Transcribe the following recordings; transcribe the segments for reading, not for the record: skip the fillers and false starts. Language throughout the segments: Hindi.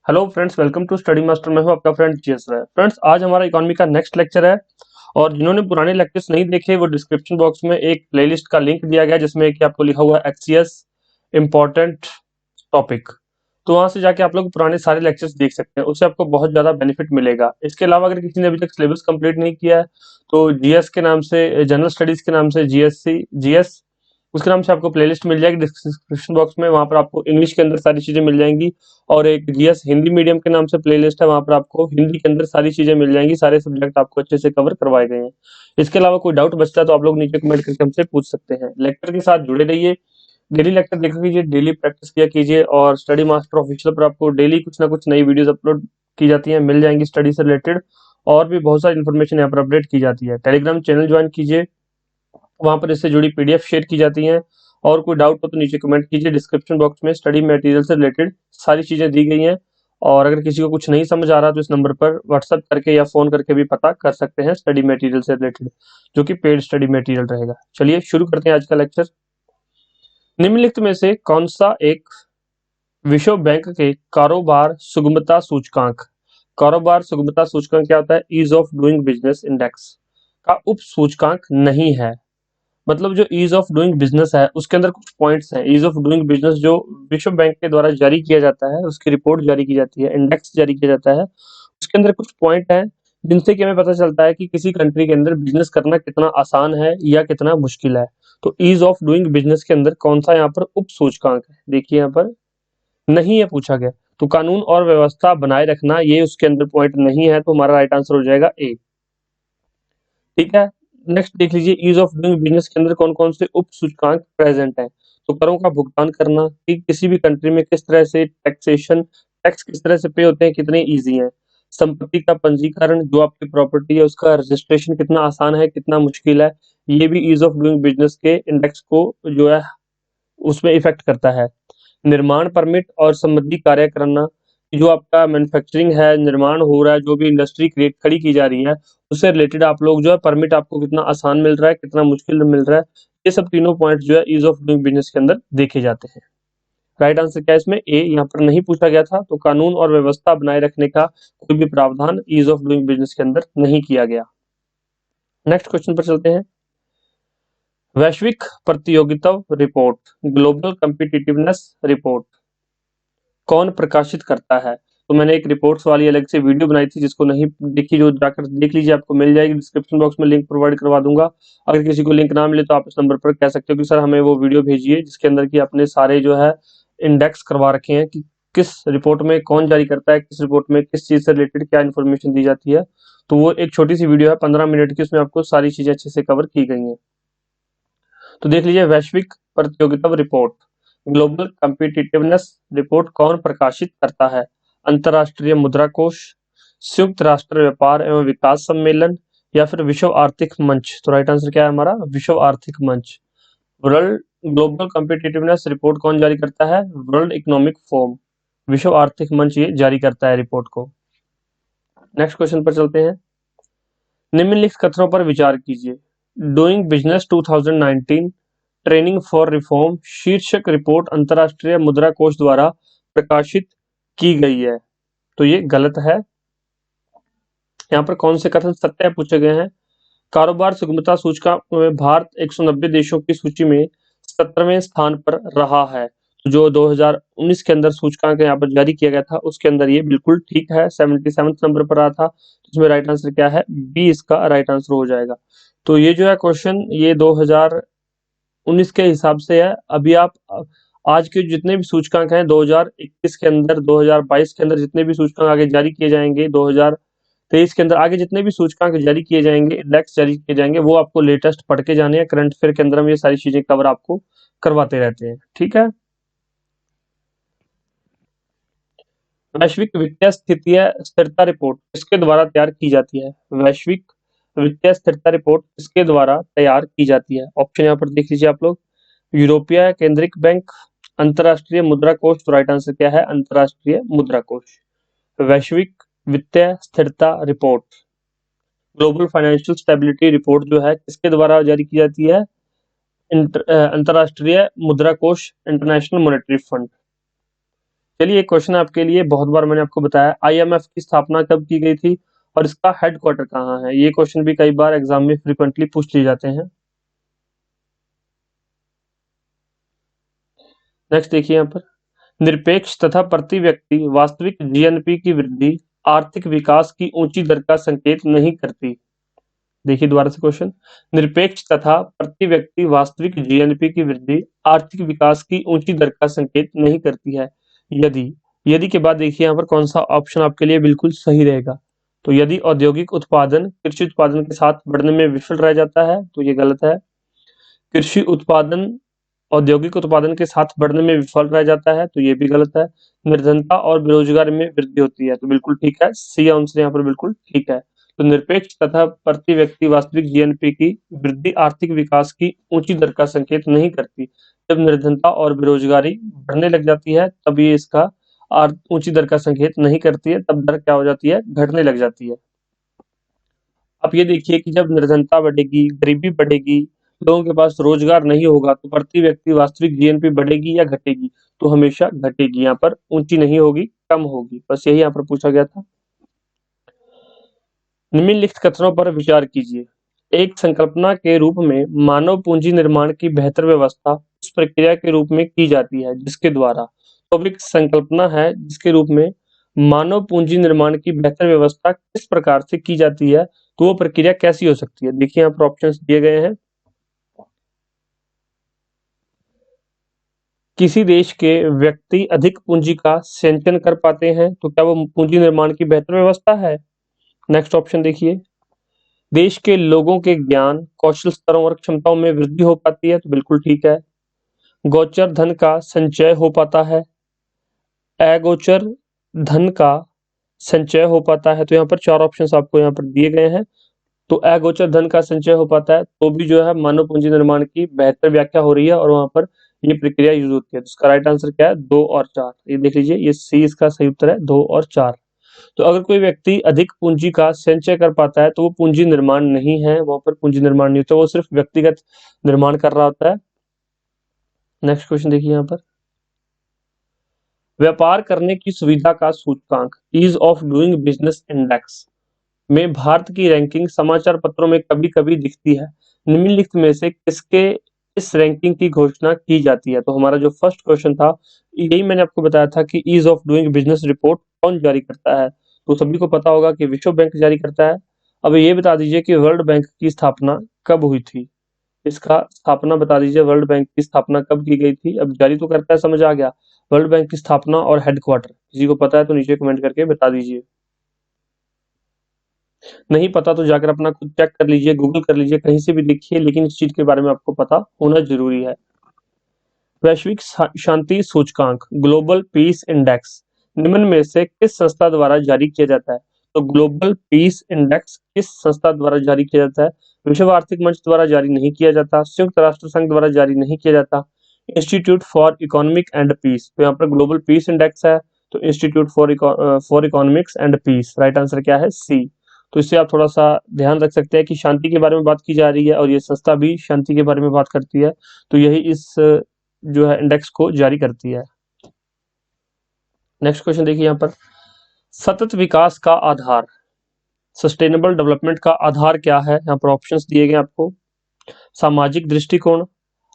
Hello friends, welcome to study master. मैं हूं आपका फ्रेंड जीएस राय। फ्रेंड्स, आज हमारा इकोनॉमी का नेक्स्ट लेक्चर है और जिन्होंने पुराने लेक्चर्स नहीं देखे वो डिस्क्रिप्शन बॉक्स में एक प्लेलिस्ट का लिंक दिया गया है जिसमें कि आपको लिखा हुआ है एचसीएस इम्पोर्टेंट टॉपिक। तो वहां से जाके आप लोग पुराने सारे लेक्चर्स देख सकते हैं, उससे आपको बहुत ज्यादा बेनिफिट मिलेगा। इसके अलावा अगर किसी ने अभी तक सिलेबस कंप्लीट नहीं किया है तो जीएस के नाम से, जनरल स्टडीज के नाम से जीएस उसके नाम से आपको प्लेलिस्ट मिल जाएगी डिस्क्रिप्शन बॉक्स में। वहां पर आपको इंग्लिश के अंदर सारी चीजें मिल जाएंगी और एक जीएस हिंदी मीडियम के नाम से प्लेलिस्ट है, वहां पर आपको हिंदी के अंदर सारी चीजें मिल जाएंगी, सारे सब्जेक्ट आपको अच्छे से कवर करवाए गए हैं। इसके अलावा कोई डाउट बचता है तो आप लोग नीचे कमेंट करके हमसे पूछ सकते हैं। लेक्चर के साथ जुड़े रहिए, डेली लेक्चर देखा कीजिए, डेली प्रैक्टिस किया कीजिए और स्टडी मास्टर ऑफिशियल पर आपको डेली कुछ ना कुछ नई वीडियोस अपलोड की जाती हैं, मिल जाएंगी स्टडी से रिलेटेड। और भी बहुत सारी इन्फॉर्मेशन यहाँ पर अपडेट की जाती है। टेलीग्राम चैनल ज्वाइन कीजिए, वहां पर इससे जुड़ी पीडीएफ शेयर की जाती हैं। और कोई डाउट हो तो नीचे कमेंट कीजिए, डिस्क्रिप्शन बॉक्स में स्टडी मटेरियल से रिलेटेड सारी चीजें दी गई हैं। और अगर किसी को कुछ नहीं समझ आ रहा तो इस नंबर पर व्हाट्सएप करके या फोन करके भी पता कर सकते हैं स्टडी मटेरियल से रिलेटेड, जो कि पेड स्टडी मटेरियल रहेगा। चलिए शुरू करते हैं आज का लेक्चर। निम्नलिखित में से कौन सा एक विश्व बैंक के कारोबार सुगमता सूचकांक, कारोबार सुगमता सूचकांक क्या होता है, ease of doing business index का उप सूचकांक नहीं है। मतलब जो ईज ऑफ डूइंग बिजनेस है उसके अंदर कुछ पॉइंट्स हैं। ईज ऑफ डूइंग बिजनेस जो विश्व बैंक के द्वारा जारी किया जाता है, उसकी रिपोर्ट जारी की जाती है, इंडेक्स जारी किया जाता है, उसके अंदर कुछ पॉइंट हैं जिनसे कि हमें पता चलता है कि किसी कंट्री के अंदर बिजनेस करना कितना आसान है या कितना मुश्किल है। तो ईज ऑफ डूइंग बिजनेस के अंदर कौन सा यहाँ पर उप सूचकांक है, देखिए यहाँ पर नहीं है पूछा गया। तो कानून और व्यवस्था बनाए रखना ये उसके अंदर पॉइंट नहीं है, तो हमारा राइट आंसर हो जाएगा ए। ठीक है, नेक्स्ट देख लीजिए, ईज ऑफ डूइंग बिजनेस के अंदर कौन कौन से उप सूचकांक प्रेजेंट है। तो करों का भुगतान करना, कि किसी भी कंट्री में किस तरह से टैक्सेशन, टैक्स किस तरह से पे होते हैं, कितने इजी हैं। संपत्ति का पंजीकरण, जो आपकी प्रॉपर्टी है उसका रजिस्ट्रेशन कितना आसान है, कितना मुश्किल है, ये भी ईज ऑफ डूइंग बिजनेस के इंडेक्स को जो है उसमें इफेक्ट करता है। निर्माण परमिट और संबंधी कार्य करना, जो आपका मैन्युफैक्चरिंग है, निर्माण हो रहा है, जो भी इंडस्ट्री क्रिएट खड़ी की जा रही है उससे रिलेटेड आप लोग जो है परमिट आपको कितना आसान मिल रहा है, कितना मुश्किल मिल रहा है, ये सब तीनों पॉइंट जो है ईज ऑफ डूइंग बिजनेस के अंदर देखे जाते हैं। राइट आंसर क्या है इसमें, ए। यहाँ पर नहीं पूछा गया था, तो कानून और व्यवस्था बनाए रखने का कोई भी प्रावधान ईज ऑफ डूइंग बिजनेस के अंदर नहीं किया गया। नेक्स्ट क्वेश्चन पर चलते हैं। वैश्विक प्रतियोगिता रिपोर्ट, ग्लोबल कम्पिटिटिवनेस रिपोर्ट कौन प्रकाशित करता है। तो मैंने एक रिपोर्ट्स वाली अलग से वीडियो बनाई थी, जिसको नहीं देखी जो जाकर देख लीजिए, आपको मिल जाएगी। डिस्क्रिप्शन बॉक्स में लिंक प्रोवाइड करवा दूंगा। अगर किसी को लिंक ना मिले तो आप इस नंबर पर कह सकते हो कि सर हमें वो वीडियो भेजिए जिसके अंदर की अपने सारे जो है इंडेक्स करवा रखे हैं कि किस रिपोर्ट में कौन जारी करता है, किस रिपोर्ट में किस चीज से रिलेटेड क्या इन्फॉर्मेशन दी जाती है। तो वो एक छोटी सी वीडियो है 15 मिनट की, उसमें आपको सारी चीजें अच्छे से कवर की गई हैं। तो देख लीजिए, वैश्विक प्रतियोगिता रिपोर्ट, ग्लोबल कम्पिटिटिवनेस रिपोर्ट कौन प्रकाशित करता है। अंतरराष्ट्रीय मुद्रा कोष, संयुक्त राष्ट्र व्यापार एवं विकास सम्मेलन, या फिर विश्व आर्थिक मंच। तो राइट आंसर क्या है हमारा, विश्व आर्थिक मंच। वर्ल्ड ग्लोबल कम्पिटिटिवनेस रिपोर्ट कौन जारी करता है, वर्ल्ड इकोनॉमिक फोरम, विश्व आर्थिक मंच ये जारी करता है रिपोर्ट को। नेक्स्ट क्वेश्चन पर चलते हैं। निम्नलिखित कथनों पर विचार कीजिए। Doing business 2019 training for reform शीर्षक रिपोर्ट अंतरराष्ट्रीय मुद्रा कोष द्वारा प्रकाशित की गई है। तो ये गलत है। यहाँ पर कौन से कथन सत्य है पूछे गए हैं। कारोबार सुगमता सूचकांक में भारत 190 देशों की सूची में 17वें स्थान पर रहा है। तो जो 2019 के अंदर सूचकांक यहाँ पर जारी किया गया था उसके अंदर ये बिल्कुल ठीक है, 77 नंबर पर रहा था। तो इसमें राइट आंसर क्या है, बी इसका राइट आंसर हो जाएगा। तो ये जो है क्वेश्चन ये 2019 के हिसाब से है। अभी आप आज के जितने भी सूचकांक हैं 2021 के अंदर, 2022 के अंदर जितने भी सूचकांक आगे जारी किए जाएंगे, 2023 के अंदर आगे जितने भी सूचकांक जारी किए जाएंगे, इंडेक्स जारी किए जाएंगे, वो आपको लेटेस्ट पढ़ के जाने हैं। करंट अफेयर के अंदर हम ये सारी चीजें कवर आपको करवाते रहते हैं। ठीक है, वैश्विक वित्तीय स्थिरता रिपोर्ट किसके द्वारा तैयार की जाती है। वैश्विक वित्तीय स्थिरता रिपोर्ट किसके द्वारा तैयार की जाती है। ऑप्शन यहाँ पर देख लीजिए आप लोग, यूरोपीय केंद्रिक बैंक, अंतरराष्ट्रीय मुद्रा कोष। तो राइट आंसर क्या है, अंतरराष्ट्रीय मुद्रा कोष। वैश्विक वित्तीय स्थिरता report, global financial stability report जो है किसके द्वारा जारी की जाती है, अंतरराष्ट्रीय मुद्रा कोष, इंटरनेशनल मॉनेटरी फंड। चलिए एक क्वेश्चन है आपके लिए, बहुत बार मैंने आपको बताया, आईएमएफ की स्थापना कब की गई थी और इसका हेडक्वार्टर कहाँ है? ये क्वेश्चन भी कई बार एग्जाम में फ्रिक्वेंटली पूछ लिए जाते हैं। नेक्स्ट देखिए यहाँ पर, निरपेक्ष तथा प्रति व्यक्ति वास्तविक जीएनपी की वृद्धि आर्थिक विकास की ऊंची दर का संकेत नहीं करती। देखिए दोबारा से क्वेश्चन, निरपेक्ष तथा प्रति व्यक्ति वास्तविक जीएनपी की वृद्धि आर्थिक विकास की ऊंची दर का संकेत नहीं करती है। यदि यदि के बाद देखिए यहाँ पर कौन सा ऑप्शन आपके लिए बिल्कुल सही रहेगा। तो यदि औद्योगिक उत्पादन कृषि उत्पादन के साथ बढ़ने में विफल रह जाता है तो ये गलत है। कृषि उत्पादन औद्योगिक उत्पादन के साथ बढ़ने में विफल रह जाता है तो ये भी गलत है। निर्धनता और बेरोजगारी में वृद्धि होती है तो बिल्कुल ठीक है, सी आंसर यहाँ पर बिल्कुल ठीक है। तो निरपेक्ष तथा प्रति व्यक्ति वास्तविक जीएनपी की वृद्धि आर्थिक विकास की ऊंची दर का संकेत नहीं करती। जब निर्धनता और बेरोजगारी बढ़ने लग जाती है तब ये इसका ऊंची दर का संकेत नहीं करती है, तब दर क्या हो जाती है, घटने लग जाती है। आप ये देखिए कि जब निर्धनता बढ़ेगी, गरीबी बढ़ेगी, लोगों के पास रोजगार नहीं होगा तो प्रति व्यक्ति वास्तविक जीएनपी बढ़ेगी या घटेगी? तो हमेशा घटेगी, यहाँ पर ऊंची नहीं होगी, कम होगी। बस यही यहाँ पर पूछा गया था। निम्नलिखित कथनों पर विचार कीजिए। एक संकल्पना के रूप में मानव पूंजी निर्माण की बेहतर व्यवस्था उस प्रक्रिया के रूप में की जाती है जिसके द्वारा, तो अब एक संकल्पना है जिसके रूप में मानव पूंजी निर्माण की बेहतर व्यवस्था किस प्रकार से की जाती है, तो वो प्रक्रिया कैसी हो सकती है? देखिए यहाँ पर ऑप्शंस दिए गए हैं। किसी देश के व्यक्ति अधिक पूंजी का संचयन कर पाते हैं तो क्या वो पूंजी निर्माण की बेहतर व्यवस्था है? नेक्स्ट ऑप्शन देखिए, देश के लोगों के ज्ञान कौशल स्तरों और क्षमताओं में वृद्धि हो पाती है तो बिल्कुल ठीक है। गोचर धन का संचय हो पाता है, अगोचर धन का संचय हो पाता है। तो यहाँ पर चार ऑप्शंस आपको यहाँ पर दिए गए हैं। तो अगोचर धन का संचय हो पाता है तो भी जो है मानव पूंजी निर्माण की बेहतर व्याख्या हो रही है और वहां पर ये प्रक्रिया यूज होती है। तो इसका राइट आंसर क्या है? 2 और 4। ये देख लीजिए, ये सी इसका सही उत्तर है, 2 और 4। तो अगर कोई व्यक्ति अधिक पूंजी का संचय कर पाता है तो वो पूंजी निर्माण नहीं है, वहां पर पूंजी निर्माण नहीं होता, वो सिर्फ व्यक्तिगत निर्माण कर रहा होता है। नेक्स्ट क्वेश्चन देखिए यहाँ पर, व्यापार करने की सुविधा का सूचकांक ease of doing business index में भारत की रैंकिंग समाचार पत्रों में कभी-कभी दिखती है। निम्नलिखित में से किसके इस रैंकिंग की घोषणा की जाती है? तो हमारा जो फर्स्ट क्वेश्चन था, यही मैंने आपको बताया था कि ease of doing business report कौन जारी करता है? तो सभी को पता होगा कि विश्व बैंक जारी करता है। अब ये बता दीजिए कि वर्ल्ड बैंक की स्थापना कब हुई थी? इसका स्थापना बता दीजिए, वर्ल्ड बैंक की स्थापना कब की गई थी? अब जारी तो करता है, समझ आ गया। वर्ल्ड बैंक की स्थापना और हेडक्वार्टर किसी को पता है तो नीचे कमेंट करके बता दीजिए। नहीं पता तो जाकर अपना खुद चेक कर लीजिए, गूगल कर लीजिए, कहीं से भी देखिए, लेकिन इस चीज के बारे में आपको पता होना जरूरी है। वैश्विक शांति सूचकांक ग्लोबल पीस इंडेक्स निम्न में से किस संस्था द्वारा जारी किया जाता है? तो ग्लोबल पीस इंडेक्स किस संस्था द्वारा जारी किया जाता है? विश्व आर्थिक मंच द्वारा जारी नहीं किया जाता, संयुक्त राष्ट्र संघ द्वारा जारी नहीं किया जाता, institute for economic and peace. तो यहाँ पर ग्लोबल पीस इंडेक्स है, तो institute for economics and peace. Right answer क्या है? सी। तो इससे आप थोड़ा सा ध्यान रख सकते हैं कि शांति के बारे में बात की जा रही है और ये संस्था भी शांति के बारे में बात करती है, तो यही इस जो है इंडेक्स को जारी करती है। नेक्स्ट क्वेश्चन देखिए यहाँ पर, सतत विकास का आधार, सस्टेनेबल डेवलपमेंट का आधार क्या है? यहाँ पर ऑप्शंस दिए गए आपको, सामाजिक दृष्टिकोण,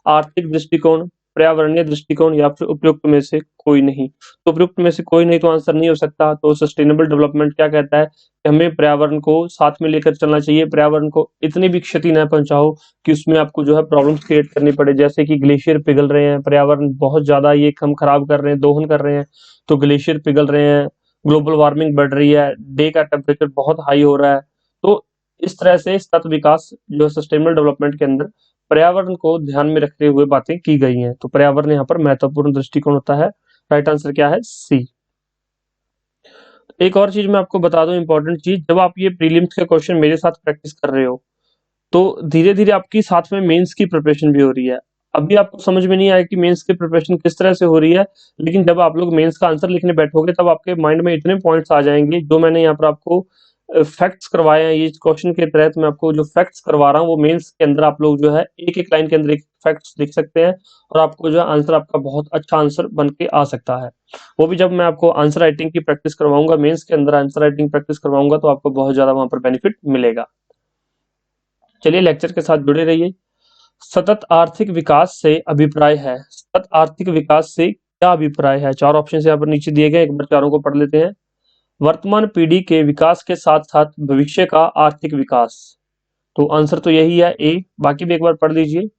आर्थिक दृष्टिकोण, पर्यावरणीय दृष्टिकोण या फिर उपयुक्त में से कोई नहीं। तो उपयुक्त में से कोई नहीं तो आंसर नहीं हो सकता। तो सस्टेनेबल डेवलपमेंट क्या कहता है कि हमें पर्यावरण को साथ में लेकर चलना चाहिए, पर्यावरण को इतनी भी क्षति न पहुंचाओ कि उसमें आपको जो है प्रॉब्लम्स क्रिएट करनी पड़े। जैसे कि ग्लेशियर पिघल रहे हैं, पर्यावरण बहुत ज्यादा ये हम खराब कर रहे हैं, दोहन कर रहे हैं, तो ग्लेशियर पिघल रहे हैं, ग्लोबल वार्मिंग बढ़ रही है, डे का टेम्परेचर बहुत हाई हो रहा है। तो इस तरह से सतत विकास जो सस्टेनेबल डेवलपमेंट के अंदर पर्यावरण को ध्यान में रखते हुए बातें की गई हैं। तो पर्यावरण यहाँ पर महत्वपूर्ण दृष्टिकोण होता है। राइट आंसर क्या है? सी। एक और चीज मैं आपको बता दूं, इंपॉर्टेंट चीज, जब आप ये प्रीलिम्स के क्वेश्चन मेरे साथ प्रैक्टिस कर रहे हो तो धीरे धीरे आपकी साथ में मेंस की प्रिपरेशन भी हो रही है। अभी आपको समझ में नहीं आया कि मेंस की प्रिपरेशन किस तरह से हो रही है, लेकिन जब आप लोग मेंस का आंसर लिखने बैठोगे तब आपके माइंड में इतने पॉइंट्स आ जाएंगे जो मैंने यहाँ पर आपको फैक्ट्स करवाए हैं। ये क्वेश्चन के तहत मैं आपको जो फैक्ट्स करवा रहा हूँ वो मेंस के अंदर आप लोग जो है एक एक लाइन के अंदर एक फैक्ट्स लिख सकते हैं और आपको जो है आंसर आपका बहुत अच्छा आंसर बन के आ सकता है। वो भी जब मैं आपको आंसर राइटिंग की प्रैक्टिस करवाऊंगा, मेंस के अंदर आंसर राइटिंग प्रैक्टिस करवाऊंगा तो आपको बहुत ज्यादा वहां पर बेनिफिट मिलेगा। चलिए लेक्चर के साथ जुड़े रहिए। सतत आर्थिक विकास से अभिप्राय है। सतत आर्थिक विकास से क्या अभिप्राय है? चार ऑप्शन यहाँ पर नीचे दिए गए, एक बार चारों को पढ़ लेते हैं। वर्तमान पीढ़ी के विकास के साथ साथ भविष्य का आर्थिक विकास। तो आंसर तो यही है ए। बाकी भी एक बार पढ़ लीजिए।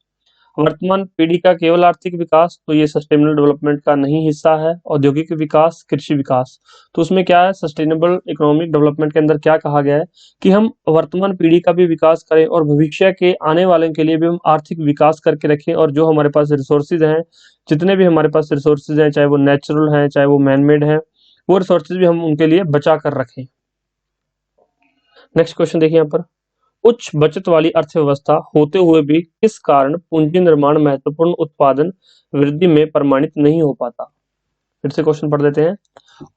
वर्तमान पीढ़ी का केवल आर्थिक विकास, तो ये सस्टेनेबल डेवलपमेंट का नहीं हिस्सा है। औद्योगिक विकास, कृषि विकास, तो उसमें क्या है, सस्टेनेबल इकोनॉमिक डेवलपमेंट के अंदर क्या कहा गया है कि हम वर्तमान पीढ़ी का भी विकास करें और भविष्य के आने वाले के लिए भी हम आर्थिक विकास करके रखें, और जो हमारे पास रिसोर्सेज हैं, जितने भी हमारे पास रिसोर्सेज हैं, चाहे वो नेचुरल हैं चाहे वो मैन मेड हैं, वो रिसोर्सेज भी हम उनके लिए बचा कर रखें। नेक्स्ट क्वेश्चन देखिए यहाँ पर। उच्च बचत वाली अर्थव्यवस्था होते हुए भी किस कारण पूंजी निर्माण महत्वपूर्ण उत्पादन वृद्धि में प्रमाणित नहीं हो पाता? फिर से क्वेश्चन पढ़ देते हैं।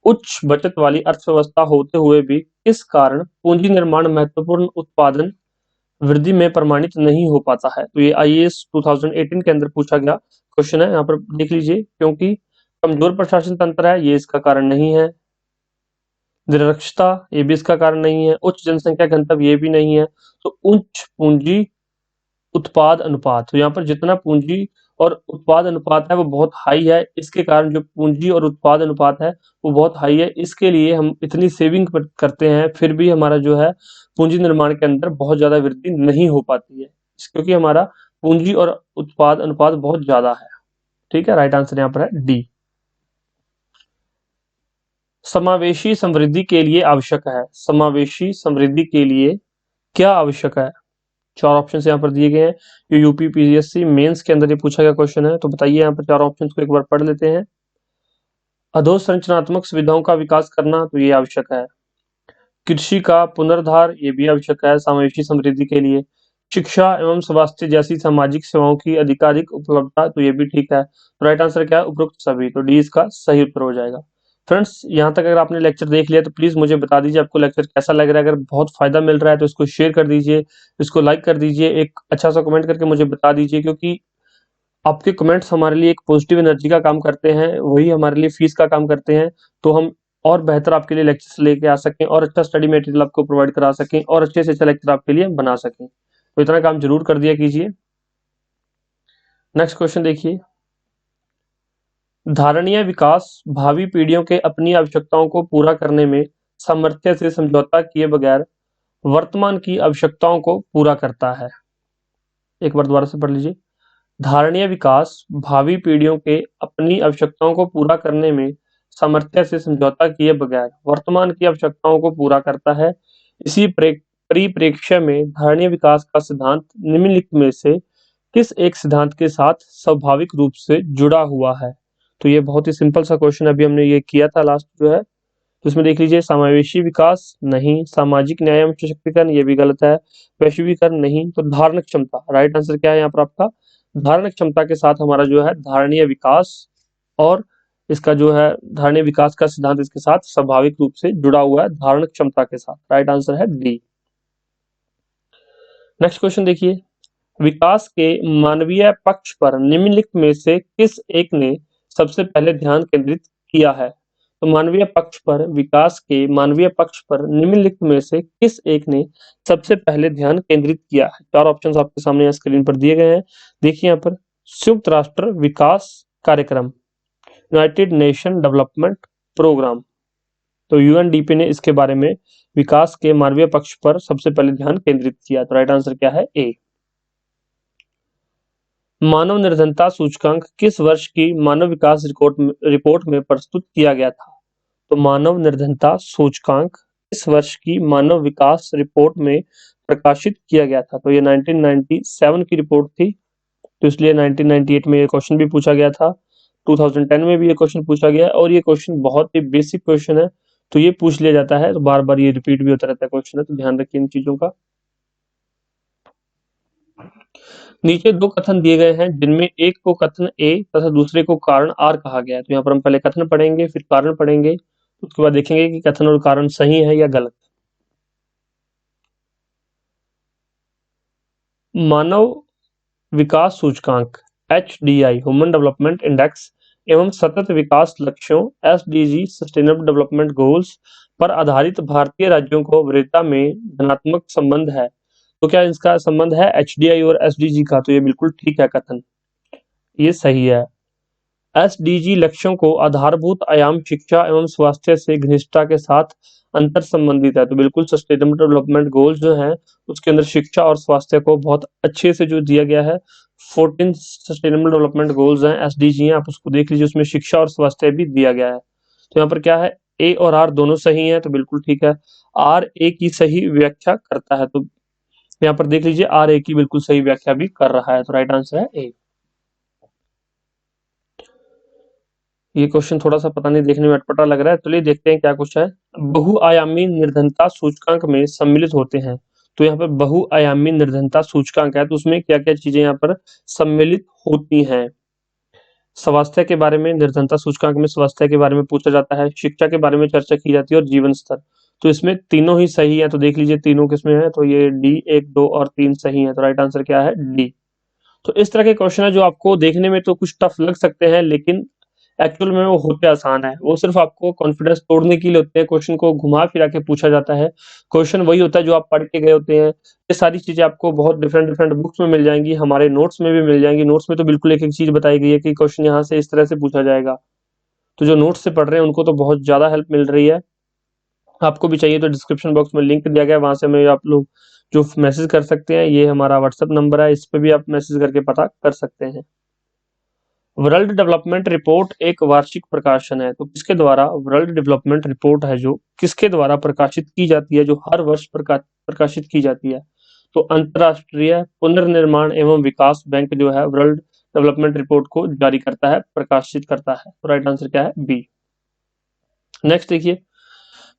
उच्च बचत वाली अर्थव्यवस्था होते हुए भी किस कारण पूंजी निर्माण महत्वपूर्ण उत्पादन वृद्धि में प्रमाणित नहीं हो पाता है? तो ये आईएएस 2018 के अंदर पूछा गया क्वेश्चन है। यहाँ पर देख लीजिए, क्योंकि कमजोर प्रशासन तंत्र है, ये इसका कारण नहीं है। निरक्षरता, ये भी इसका कारण नहीं है। उच्च जनसंख्या घनत्व, ये भी नहीं है। तो उच्च पूंजी उत्पाद अनुपात, तो यहाँ पर जितना पूंजी और उत्पाद अनुपात है वो बहुत हाई है, इसके कारण जो पूंजी और उत्पाद अनुपात है वो बहुत हाई है। इसके लिए हम इतनी सेविंग करते हैं, फिर भी हमारा जो है पूंजी निर्माण के अंदर बहुत ज्यादा वृद्धि नहीं हो पाती है, क्योंकि हमारा पूंजी और उत्पाद अनुपात बहुत ज्यादा है। ठीक है, राइट आंसर यहाँ पर है डी। समावेशी समृद्धि के लिए आवश्यक है। समावेशी समृद्धि के लिए क्या आवश्यक है? चार ऑप्शन यहाँ पर दिए गए हैं। ये यूपी पीएससी मेंस के अंदर ये पूछा गया क्वेश्चन है, तो बताइए यहाँ पर चार ऑप्शन को एक बार पढ़ लेते हैं। अधोसंरचनात्मक सुविधाओं का विकास करना, तो ये आवश्यक है। कृषि का पुनर्धार, ये भी आवश्यक है समावेशी समृद्धि के लिए। शिक्षा एवं स्वास्थ्य जैसी सामाजिक सेवाओं की अधिकाधिक उपलब्धता, तो ये भी ठीक है। तो राइट आंसर क्या है? उपरोक्त सभी। तो डी इसका सही उत्तर हो जाएगा। फ्रेंड्स, यहाँ तक अगर आपने लेक्चर देख लिया तो प्लीज मुझे बता दीजिए आपको लेक्चर कैसा लग रहा है। अगर बहुत फायदा मिल रहा है तो इसको शेयर कर दीजिए, इसको लाइक कर दीजिए, एक अच्छा सा कमेंट करके मुझे बता दीजिए, क्योंकि आपके कमेंट्स हमारे लिए एक पॉजिटिव एनर्जी का काम करते हैं, वही हमारे लिए फीस का काम करते हैं। तो हम और बेहतर आपके लिए लेक्चर्स लेके आ सकें और अच्छा स्टडी मटेरियल आपको प्रोवाइड करा सकें और अच्छे से अच्छा लेक्चर आपके लिए बना सकें। तो इतना काम जरूर कर दिया कीजिए। नेक्स्ट क्वेश्चन देखिए। धारणीय विकास भावी पीढ़ियों के अपनी आवश्यकताओं को पूरा करने में सामर्थ्य से समझौता किए बगैर वर्तमान की आवश्यकताओं को पूरा करता है। एक बार दोबारा से पढ़ लीजिए। धारणीय विकास भावी पीढ़ियों के अपनी आवश्यकताओं को पूरा करने में सामर्थ्य से समझौता किए बगैर वर्तमान की आवश्यकताओं को पूरा करता है। इसी परिप्रेक्ष्य में धारणीय विकास का सिद्धांत निम्नलिखित में से किस एक सिद्धांत के साथ स्वाभाविक रूप से जुड़ा हुआ है? तो ये बहुत ही सिंपल सा क्वेश्चन अभी हमने ये किया था लास्ट जो है, तो इसमें देख लीजिए। समावेशी विकास नहीं, सामाजिक न्याय एवं सशक्तिकरण, ये भी गलत है। वैश्वीकरण नहीं, तो धारण क्षमता। राइट आंसर क्या है यहाँ पर आपका? धारण क्षमता के साथ हमारा जो है धारणीय विकास, और इसका जो है धारणीय विकास का सिद्धांत इसके साथ स्वाभाविक रूप से जुड़ा हुआ है धारण क्षमता के साथ। राइट आंसर है डी। नेक्स्ट क्वेश्चन देखिए। विकास के मानवीय पक्ष पर निम्नलिखित में से किस एक ने सबसे पहले ध्यान केंद्रित किया है? तो मानवीय पक्ष पर, विकास के मानवीय पक्ष पर निम्नलिखित में से किस एक ने सबसे पहले ध्यान केंद्रित किया है? चार ऑप्शंस आपके सामने स्क्रीन पर दिए गए हैं, देखिए यहाँ पर। संयुक्त राष्ट्र विकास कार्यक्रम, यूनाइटेड नेशन डेवलपमेंट प्रोग्राम, तो यूएनडीपी ने इसके बारे में विकास के मानवीय पक्ष पर सबसे पहले ध्यान केंद्रित किया। तो राइट आंसर क्या है? ए। मानव निर्धनता सूचकांक किस वर्ष की मानव विकास रिपोर्ट में प्रस्तुत किया गया था? तो मानव निर्धनता सूचकांक किस वर्ष की मानव विकास रिपोर्ट में प्रकाशित किया गया था? तो ये 1997 की रिपोर्ट थी, तो इसलिए 1998 में ये क्वेश्चन भी पूछा गया था, 2010 में भी ये क्वेश्चन पूछा गया, और ये क्वेश्चन बहुत ही बेसिक क्वेश्चन है, तो ये पूछ लिया जाता है, तो बार बार ये रिपीट भी होता रहता है क्वेश्चन है, तो ध्यान रखिए इन चीजों का। नीचे दो कथन दिए गए हैं जिनमें एक को कथन ए तथा दूसरे को कारण आर कहा गया है। तो यहाँ पर हम पहले कथन पढ़ेंगे फिर कारण पढ़ेंगे, उसके बाद देखेंगे कि कथन और कारण सही है या गलत। मानव विकास सूचकांक HDI ह्यूमन डेवलपमेंट इंडेक्स एवं सतत विकास लक्ष्यों SDG सस्टेनेबल डेवलपमेंट गोल्स पर आधारित भारतीय राज्यों को वरीयता में धनात्मक संबंध है। तो क्या इसका संबंध है HDI और SDG का? तो ये बिल्कुल ठीक है कथन, ये सही है। SDG लक्ष्यों को आधारभूत आयाम शिक्षा एवं स्वास्थ्य से घनिष्ठता के साथ अंतर संबंधित है। तो बिल्कुल सस्टेनेबल डेवलपमेंट गोल्स जो हैं उसके अंदर शिक्षा और स्वास्थ्य को बहुत अच्छे से जो दिया गया है। 14 सस्टेनेबल डेवलपमेंट गोल्स हैं, SDG हैं, आप उसको देख लीजिए, उसमें शिक्षा और स्वास्थ्य भी दिया गया है। तो यहाँ पर क्या है, ए और आर दोनों सही हैं, तो बिल्कुल ठीक है। आर ए की सही व्याख्या करता है, तो यहाँ पर देख लीजिए आर ए की बिल्कुल सही व्याख्या भी कर रहा है, तो राइट आंसर है ए। ये क्वेश्चन थोड़ा सा पता नहीं देखने में अटपटा लग रहा है, चलिए देखते हैं क्या कुछ है। बहुआयामी निर्धनता सूचकांक में सम्मिलित होते हैं। तो यहाँ पर बहुआयामी निर्धनता सूचकांक है, तो उसमें क्या क्या चीजें यहाँ पर सम्मिलित होती हैं। स्वास्थ्य के बारे में, निर्धनता सूचकांक में स्वास्थ्य के बारे में पूछा जाता है, शिक्षा के बारे में चर्चा की जाती है और जीवन स्तर। तो इसमें तीनों ही सही है, तो देख लीजिए तीनों किसमें है, तो ये डी 1, 2 और 3 सही है, तो राइट आंसर क्या है, डी। तो इस तरह के क्वेश्चन है जो आपको देखने में तो कुछ टफ लग सकते हैं, लेकिन एक्चुअल में वो होते आसान है। वो सिर्फ आपको कॉन्फिडेंस तोड़ने के लिए होते हैं, क्वेश्चन को घुमा फिरा के पूछा जाता है। क्वेश्चन वही होता है जो आप पढ़ के गए होते हैं। ये सारी चीजें आपको बहुत डिफरेंट डिफरेंट बुक्स में मिल जाएंगी, हमारे नोट्स में भी मिल जाएंगी। नोट्स में तो बिल्कुल एक एक चीज बताई गई है कि क्वेश्चन यहाँ से इस तरह से पूछा जाएगा। तो जो नोट्स से पढ़ रहे हैं उनको तो बहुत ज्यादा हेल्प मिल रही है। आपको भी चाहिए तो डिस्क्रिप्शन बॉक्स में लिंक दिया गया है, वहां से हमें आप लोग जो मैसेज कर सकते हैं। ये हमारा व्हाट्सएप नंबर है, इस पे भी आप मैसेज करके पता कर सकते हैं। वर्ल्ड डेवलपमेंट रिपोर्ट एक वार्षिक प्रकाशन है, तो किसके द्वारा वर्ल्ड डेवलपमेंट रिपोर्ट है जो किसके द्वारा प्रकाशित की जाती है, जो हर वर्ष प्रकाशित की जाती है। तो अंतरराष्ट्रीय पुनर्निर्माण एवं विकास बैंक जो है वर्ल्ड डेवलपमेंट रिपोर्ट को जारी करता है, प्रकाशित करता है। तो राइट आंसर क्या है, बी। नेक्स्ट देखिए,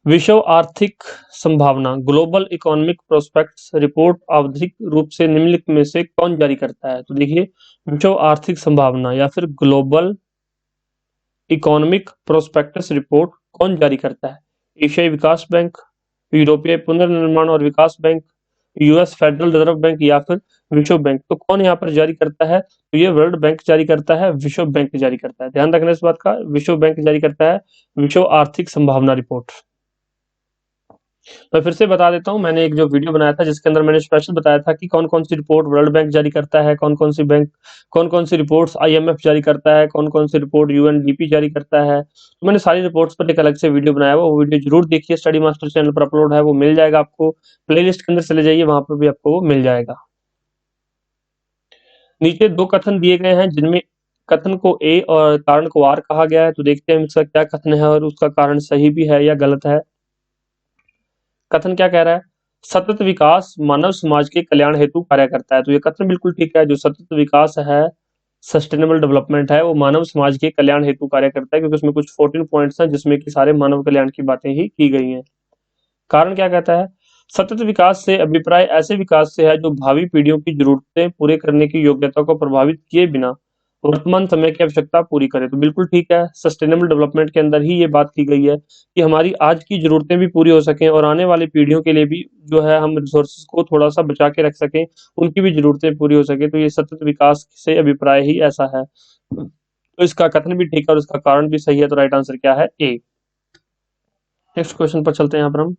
विश्व आर्थिक संभावना ग्लोबल इकोनॉमिक प्रोस्पेक्ट्स रिपोर्ट आवधिक रूप से निम्नलिखित में से कौन जारी करता है। तो देखिए, विश्व आर्थिक संभावना या फिर ग्लोबल इकोनॉमिक प्रोस्पेक्टस रिपोर्ट कौन जारी करता है। एशियाई विकास बैंक, यूरोपीय पुनर्निर्माण और विकास bank, US federal reserve bank या फिर विश्व बैंक। तो कौन यहाँ पर जारी करता है, तो ये वर्ल्ड बैंक जारी करता है, विश्व बैंक जारी करता है। ध्यान रखना इस बात का, विश्व बैंक जारी करता है विश्व आर्थिक संभावना रिपोर्ट। मैं फिर से बता देता हूँ, मैंने एक जो वीडियो बनाया था जिसके अंदर मैंने स्पेशल बताया था कि कौन कौन सी रिपोर्ट वर्ल्ड बैंक जारी करता है, कौन कौन सी रिपोर्ट्स IMF जारी करता है, कौन कौन सी रिपोर्ट UNDP जारी करता है। तो मैंने सारी रिपोर्ट्स पर एक अलग से वीडियो बनाया हुआ, वो वीडियो जरूर देखिए, स्टडी मास्टर चैनल पर अपलोड है, वो मिल जाएगा आपको। प्लेलिस्ट के अंदर चले जाइए, वहां पर भी आपको वो मिल जाएगा। नीचे दो कथन दिए गए हैं जिनमें कथन को ए और कारण को आर कहा गया है। तो देखते हैं इसका क्या कथन है और उसका कारण सही भी है या गलत है। कथन क्या कह रहा है, सतत विकास मानव समाज के कल्याण हेतु कार्य करता है। तो ये कथन बिल्कुल ठीक है, जो सतत विकास है, सस्टेनेबल डेवलपमेंट है, वो मानव समाज के कल्याण हेतु कार्य करता है, क्योंकि उसमें कुछ 14 पॉइंट्स हैं जिसमें कि सारे मानव कल्याण की बातें ही की गई हैं। कारण क्या कहता है, सतत विकास से अभिप्राय ऐसे विकास से है जो भावी पीढ़ियों की जरूरतें पूरे करने की योग्यता को प्रभावित किए बिना वर्तमान समय की आवश्यकता पूरी करे। तो बिल्कुल ठीक है, सस्टेनेबल डेवलपमेंट के अंदर ही ये बात की गई है कि हमारी आज की जरूरतें भी पूरी हो सकें और आने वाली पीढ़ियों के लिए भी जो है हम रिसोर्सेज को थोड़ा सा बचा के रख सकें, उनकी भी जरूरतें पूरी हो सके। तो ये सतत विकास से अभिप्राय ही ऐसा है। तो इसका कथन भी ठीक है और इसका कारण भी सही है, तो राइट आंसर क्या है, ए। नेक्स्ट क्वेश्चन पर चलते हैं यहाँ पर हम।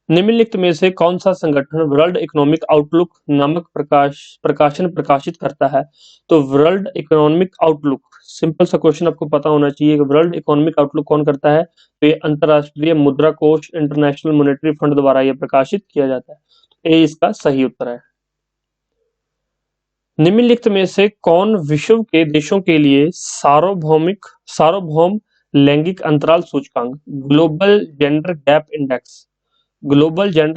निम्नलिखित में से कौन सा संगठन वर्ल्ड इकोनॉमिक आउटलुक नामक प्रकाशन प्रकाशित करता है। तो वर्ल्ड इकोनॉमिक आउटलुक, सिंपल सा क्वेश्चन आपको पता होना चाहिए कि वर्ल्ड इकोनॉमिक आउटलुक कौन करता है। तो ये अंतरराष्ट्रीय मुद्रा कोष, इंटरनेशनल मॉनेटरी फंड द्वारा ये प्रकाशित किया जाता है। तो ये इसका सही उत्तर है। निम्नलिखित में से कौन विश्व के देशों के लिए सार्वभौम लैंगिक अंतराल सूचकांक ग्लोबल जेंडर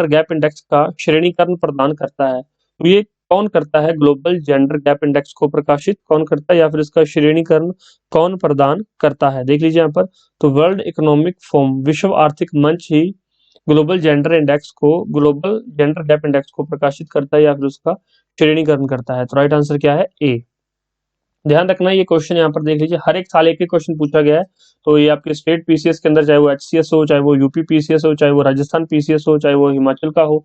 गैप इंडेक्स का श्रेणीकरण प्रदान करता है। तो ये कौन करता है, ग्लोबल जेंडर गैप इंडेक्स को प्रकाशित कौन करता है या फिर इसका श्रेणीकरण कौन प्रदान करता है। देख लीजिए यहाँ पर, तो वर्ल्ड इकोनॉमिक फोरम, विश्व आर्थिक मंच ही ग्लोबल जेंडर गैप इंडेक्स को प्रकाशित करता है या फिर उसका श्रेणीकरण करता है। तो राइट आंसर क्या है, ए। ध्यान रखना ये क्वेश्चन यहाँ पर देख लीजिए, हर एक साल एक ही क्वेश्चन पूछा गया है। तो ये आपके स्टेट पीसीएस के अंदर, चाहे वो एचसीएस हो, चाहे वो यूपी पीसीएस हो, चाहे वो राजस्थान पीसीएस हो, चाहे वो हिमाचल का हो,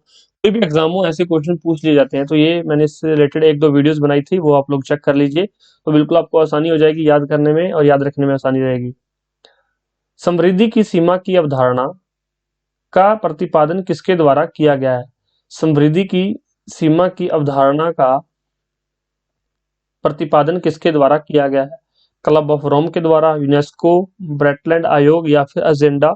कोई भी एग्जाम हो, ऐसे क्वेश्चन पूछ लिए जाते हैं। तो ये मैंने इससे रिलेटेड एक दो वीडियोस बनाई थी, वो आप लोग चेक कर लीजिए, तो बिल्कुल आपको आसानी हो जाएगी याद करने में और याद रखने में आसानी रहेगी। समृद्धि की सीमा की अवधारणा का प्रतिपादन किसके द्वारा किया गया है? समृद्धि की सीमा की अवधारणा का प्रतिपादन किसके द्वारा किया गया है? क्लब ऑफ रोम के द्वारा, यूनेस्को, ब्रेटलैंड आयोग या फिर एजेंडा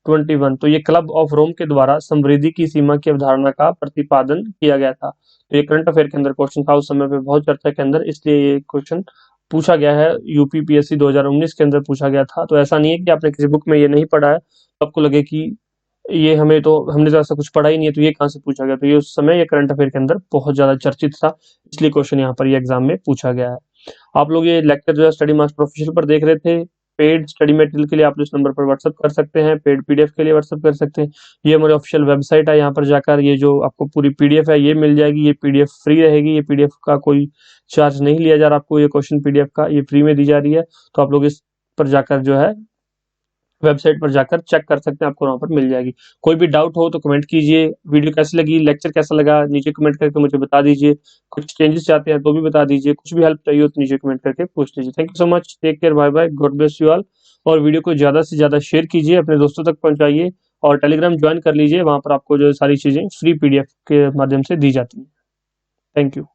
21। तो ये क्लब ऑफ रोम के द्वारा समृद्धि की सीमा की अवधारणा का प्रतिपादन किया गया था। तो ये करंट अफेयर के अंदर क्वेश्चन था उस समय पे, बहुत चर्चा के अंदर, इसलिए ये क्वेश्चन पूछा गया है। यूपीपीएससी 2019 के अंदर पूछा गया था। तो ऐसा नहीं है कि आपने किसी बुक में ये नहीं पढ़ा है तो आपको लगे कि ये हमने तो ऐसा कुछ पढ़ा ही नहीं है, तो ये कहाँ से पूछा गया। तो ये उस समय ये करंट अफेयर के अंदर बहुत ज्यादा चर्चित था, इसलिए क्वेश्चन यहाँ पर ये एग्जाम में पूछा गया है। आप लोग ये लेक्चर जो है स्टडी मास्टर ऑफिशियल पर देख रहे थे। पेड स्टडी मटेरियल के लिए आप इस नंबर पर व्हाट्सअप कर सकते हैं, पेड पीडीएफ के लिए व्हाट्सअप कर सकते हैं। ये हमारी ऑफिशियल वेबसाइट है, यहाँ पर जाकर ये जो आपको पूरी पीडीएफ है ये मिल जाएगी। ये पीडीएफ फ्री रहेगी, ये पीडीएफ का कोई चार्ज नहीं लिया जा रहा आपको, ये क्वेश्चन पीडीएफ का ये फ्री में दी जा रही है। तो आप लोग इस पर जाकर जो है वेबसाइट पर जाकर चेक कर सकते हैं, आपको वहां पर मिल जाएगी। कोई भी डाउट हो तो कमेंट कीजिए, वीडियो कैसी लगी, लेक्चर कैसा लगा, नीचे कमेंट करके मुझे बता दीजिए। कुछ चेंजेस चाहते हैं तो भी बता दीजिए, कुछ भी हेल्प चाहिए हो तो नीचे कमेंट करके पूछ लीजिए। Thank you so much, take care, bye bye, God bless you all. और वीडियो को ज्यादा से ज्यादा शेयर कीजिए, अपने दोस्तों तक पहुंचाइए और टेलीग्राम ज्वाइन कर लीजिए, वहां पर आपको जो सारी चीजें फ्री पीडीएफ के माध्यम से दी जाती है। Thank you.